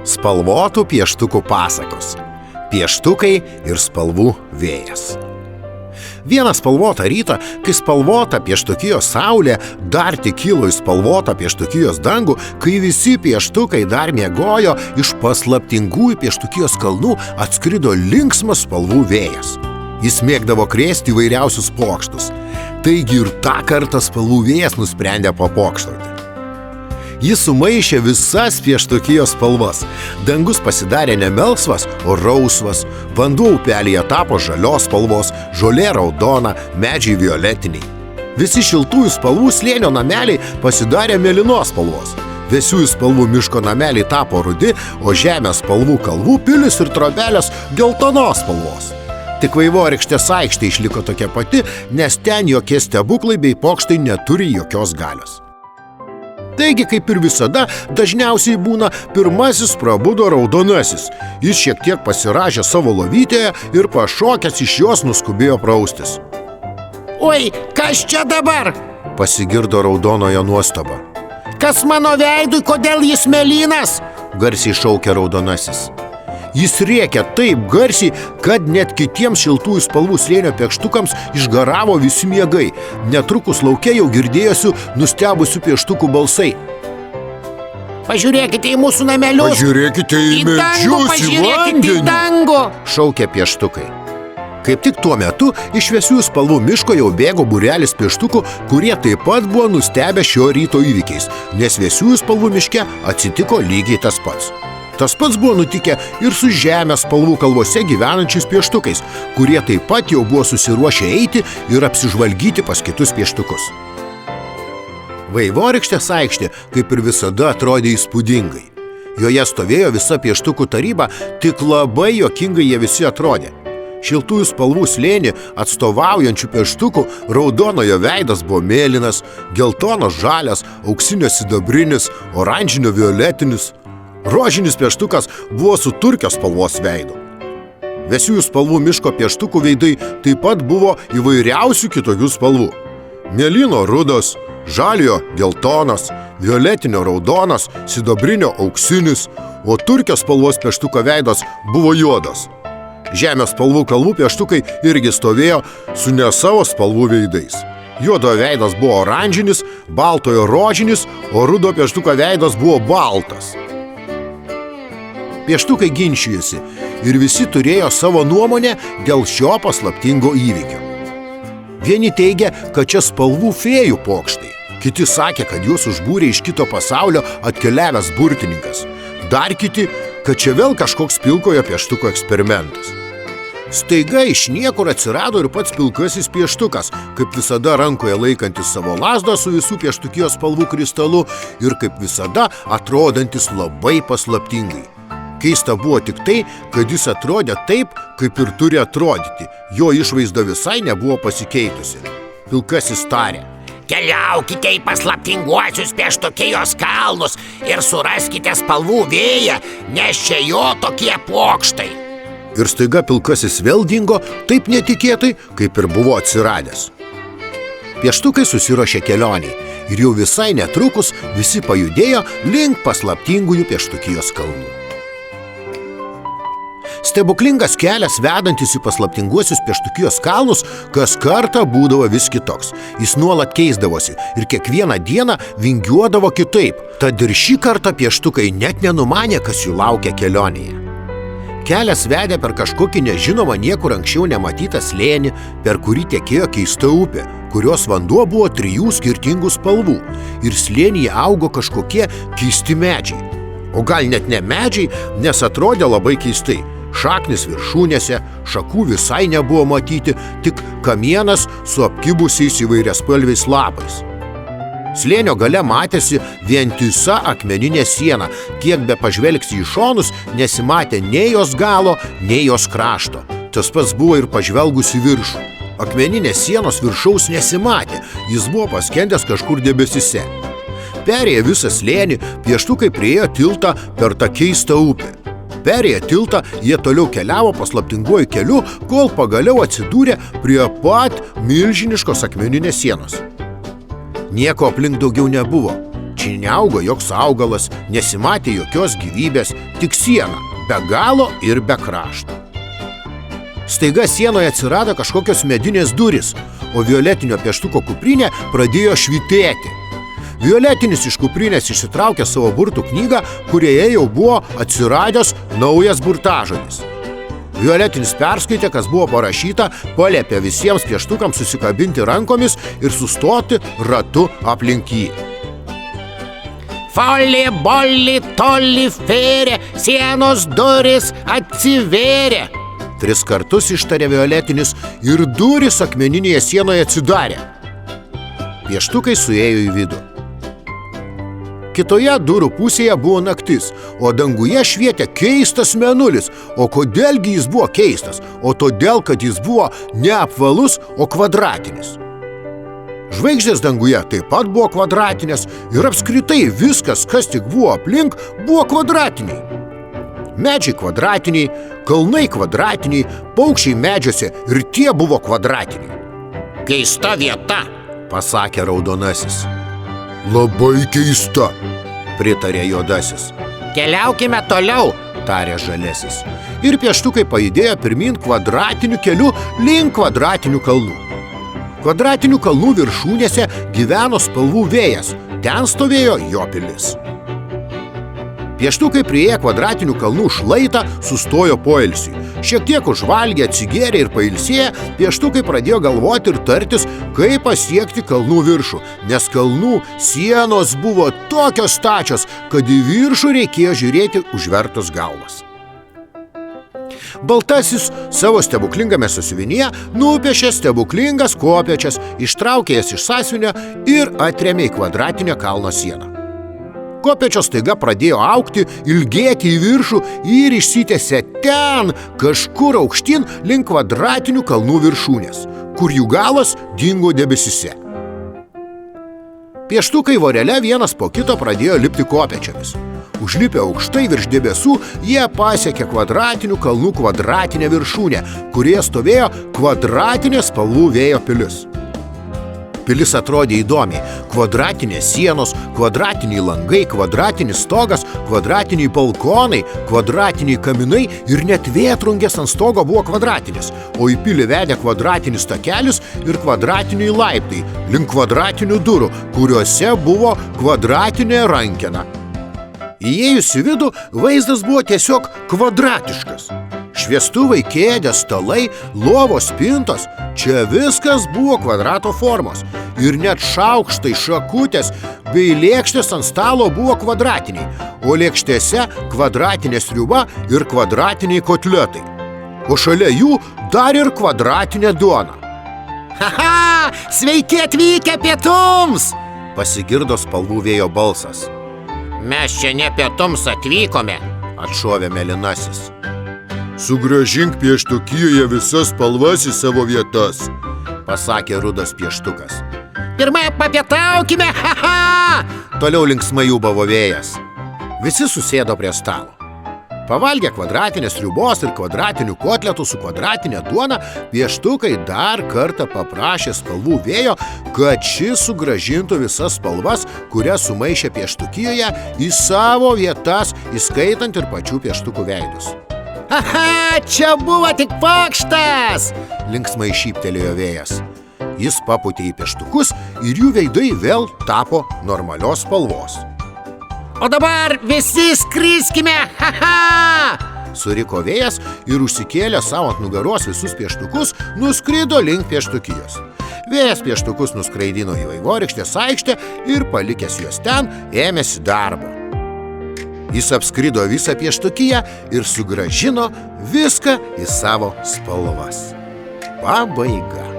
Spalvotų pieštukų pasakos. Pieštukai ir spalvų vėjas. Vieną spalvotą rytą, kai spalvota pieštukijos saulė dar tik kilo į spalvotą pieštukijos dangų, kai visi pieštukai dar miegojo, iš paslaptingųjų pieštukijos kalnų atskrido linksmas spalvų vėjas. Jis mėgdavo krėsti įvairiausius pokštus. Taigi ir tą kartą spalvų vėjas nusprendė papokštauti. Jis sumaišė visas pieštukijos spalvas. Dangus pasidarė ne melsvas, o rausvas. Vanduo upelyje tapo žalios spalvos, žolė raudona, medžiai violetiniai. Visi šiltųjų spalvų slėnio nameliai pasidarė mėlynos spalvos. Vėsiųjų spalvų miško nameliai tapo rudi, o žemės spalvų kalvų pilis ir trobelės geltonos spalvos. Tik vaivorykštės aikštė išliko tokia pati, nes ten jokie stebuklai bei pokštai neturi jokios galios. Taigi, kaip ir visada, dažniausiai būna pirmasis prabudo raudonasis. Jis šiek tiek pasirąžė savo lovytėje ir pašokęs iš jos nuskubėjo praustis. Oi, kas čia dabar? Pasigirdo raudonojo nuostaba. Kas mano veidui, kodėl jis mėlynas? Garsiai šaukė raudonasis. Jis rėkė taip garsiai, kad net kitiems šiltųjų spalvų slėnio pieštukams išgaravo visi miegai. Netrukus lauke jau girdėjosi nustebusių pieštukų balsai. Pažiūrėkite į mūsų namelius. Pažiūrėkite į medžius, į vandenį, dangų, šaukė pieštukai. Kaip tik tuo metu iš šviesių spalvų miško jau bėgo būrelis pieštukų, kurie taip pat buvo nustebę šio ryto įvykiais, nes šviesiųjų spalvų miške atsitiko lygiai tas pats. Tas pats buvo nutikę ir su žemės spalvų kalvose gyvenančiais pieštukais, kurie taip pat jau buvo susiruošę eiti ir apsižvalgyti pas kitus pieštukus. Vaivorykštės aikštė, kaip ir visada, atrodė įspūdingai. Joje stovėjo visa pieštukų taryba, tik labai juokingai jie visi atrodė. Šiltųjų spalvų slėnį atstovaujančių pieštukų raudonojo veidas buvo mėlynas, geltono žalias, auksinio sidabrinis, oranžinio violetinis. Rožinis pieštukas buvo su turkio spalvos veidu. Vėsiųjų spalvų miško pieštukų veidai taip pat buvo įvairiausių kitokių spalvų. Mėlyno rudas, žaliojo geltonas, violetinio raudonas, sidabrinio auksinis, o turkio spalvos pieštuko veidas buvo juodas. Žemės spalvų kalvų pieštukai irgi stovėjo su ne savo spalvų veidais. Juodojo veidas buvo oranžinis, baltojo rožinis, o rudo pieštuko veidas buvo baltas. Pieštukai ginčijosi ir visi turėjo savo nuomonę dėl šio paslaptingo įvykio. Vieni teigia, kad čia spalvų fėjų pokštai. Kiti sakė, kad juos užbūrė iš kito pasaulio atkeliavęs burtininkas. Dar kiti, kad čia vėl kažkoks pilkojo pieštuko eksperimentas. Staiga iš niekur atsirado ir pats pilkasis pieštukas, kaip visada rankoje laikantis savo lazdą su visų pieštukijos spalvų kristalu ir kaip visada atrodantis labai paslaptingai. Keista buvo tik tai, kad jis atrodė taip, kaip ir turi atrodyti. Jo išvaizda visai nebuvo pasikeitusi. Pilkasis tarė. Keliaukite į paslaptinguosius pieštukijos kalnus ir suraskite spalvų vėją, nes čia jo tokie pokštai. Ir staiga pilkasis vėl dingo taip netikėtai, kaip ir buvo atsiradęs. Pieštukai susiruošė kelioniai ir jau visai netrukus visi pajudėjo link paslaptingųjų pieštukijos kalnų. Stebuklingas kelias vedantis į paslaptinguosius pieštukijos kalnus kas kartą būdavo vis kitoks. Jis nuolat keisdavosi ir kiekvieną dieną vingiuodavo kitaip. Tad ir šį kartą pieštukai net nenumanė, kas jų laukia kelionėje. Kelias vedė per kažkokį nežinomą niekur anksčiau nematytą slėnį, per kurį tekėjo keista upė, kurios vanduo buvo 3 skirtingų spalvų ir slėnyje augo kažkokie keisti medžiai. O gal net ne medžiai, nes atrodė labai keistai. Šaknis viršūnėse, šakų visai nebuvo matyti, tik kamienas su apkibusiais įvairiaspalviais lapais. Slėnio gale matėsi vientisa akmeninė siena, kiek be pažvelgsi į šonus, nesimatė nei jos galo, nei jos krašto. Tas pats buvo ir pažvelgus į viršų. Akmeninės sienos viršaus nesimatė, jis buvo paskendęs kažkur debesyse. Perėję visą slėnį, pieštukai priėjo tiltą per tą keistą upę. Perėję tiltą, jie toliau keliavo paslaptinguoju keliu, kol pagaliau atsidūrė prie pat milžiniškos akmeninės sienos. Nieko aplink daugiau nebuvo. Čia Čia neaugo joks augalas, nesimatė jokios gyvybės, tik siena, be galo ir be krašto. Staiga sienoje atsirado kažkokios medinės durys, o violetinio pieštuko kuprinė pradėjo švytėti. Violetinis iš kuprinės išsitraukė savo burtų knygą, kurioje jau buvo atsiradęs naujas burtažodis. Violetinis perskaitė, kas buvo parašyta, paliepė visiems pieštukams susikabinti rankomis ir sustoti ratu aplink jį. Foli, boli, toli, fėrė, sienos durys atsivėrė. 3 kartus ištarė Violetinis ir durys akmeninėje sienoje atsidarė. Pieštukai suėjo į vidų. Kitoje durų pusėje buvo naktis, o danguje švietė keistas mėnulis. O kodėlgi jis buvo keistas? O todėl, kad jis buvo ne apvalus, o kvadratinis. Žvaigždės danguje taip pat buvo kvadratinės ir apskritai viskas, kas tik buvo aplink, buvo kvadratiniai. Medžiai kvadratiniai, kalnai kvadratiniai, paukščiai medžiuose ir tie buvo kvadratiniai. Keista vieta, pasakė raudonasis. Labai keista, pritarė juodasis. Keliaukime toliau, tarė žalesis. Ir pieštukai pajudėjo pirmyn kvadratiniu keliu link kvadratinių kalnų. Kvadratinių kalnų viršūnėse gyveno spalvų vėjas, ten stovėjo jo pilis. Pieštukai priėję kvadratinių kalnų šlaitą sustojo poilsiui. Šiek tiek užvalgė, atsigėrė ir pailsėję, pieštukai pradėjo galvoti ir tartis, kaip pasiekti kalnų viršų, nes kalnų sienos buvo tokios stačios, kad į viršų reikėjo žiūrėti užvertus galvas. Baltasis savo stebuklingame sąsiuvinyje nupiešė stebuklingas kopėčias, ištraukė jas iš sąsiuvinio ir atrėmė į kvadratinę kalno sieną. Kopėčios staiga pradėjo augti, ilgėti į viršų ir išsitęsė ten, kažkur aukštyn link kvadratinių kalnų viršūnės, kur jų galas dingo debesyse. Pieštukai vorele vienas po kito pradėjo lipti kopėčiomis. Užlipę aukštai virš debesų, jie pasiekė kvadratinių kalnų kvadratinę viršūnę, kurioje stovėjo kvadratinė spalvų vėjo pilis. Pilis atrodė įdomiai. Kvadratinės sienos, kvadratiniai langai, kvadratinis stogas, kvadratiniai balkonai, kvadratiniai kaminai ir net vėtrungės ant stogo buvo kvadratinis, o į pilį vedė kvadratinis takelis ir kvadratiniai laiptai link kvadratinių durų, kuriuose buvo kvadratinė rankena. Įėjus į vidų, vaizdas buvo tiesiog kvadratiškas. Šviestuvai, kėdės, stalai, lovos, spintos – čia viskas buvo kvadrato formos. Ir net šaukštai, šakutės bei lėkštės ant stalo buvo kvadratiniai, o lėkštėse kvadratinė sriuba ir kvadratiniai kotletai. O šalia jų dar ir kvadratinė duona. Haha, sveiki atvykę pietums! Pasigirdo spalvų vėjo balsas. Mes čia ne pietums atvykome, atšovė mėlynasis. Sugrąžink pieštukijoje visas spalvas į savo vietas, pasakė rudas pieštukas. Pirmą papietaukime, haha! Toliau linksmai ūbavo vėjas. Visi susėdo prie stalo. Pavalgę kvadratinės sriubos ir kvadratinių kotletų su kvadratinė duona, pieštukai dar kartą paprašė spalvų vėjo, kad šis sugrąžintų visas spalvas, kurias sumaišė pieštukijoje, į savo vietas, įskaitant ir pačių pieštukų veidus. Aha, čia buvo tik pokštas! Linksmai šyptelėjo vėjas. Jis papūtė į pieštukus ir jų veidai vėl tapo normalios spalvos. O dabar visi skriskime, haha! Suriko vėjas ir užsikėlė savo ant nugaros visus pieštukus, nuskrido link pieštukijos. Vėjas pieštukus nuskraidino į vaivorykštės aikštę ir palikęs juos ten, ėmėsi darbo. Jis apskrido visą pieštukiją ir sugrąžino viską į savo spalvas. Pabaiga.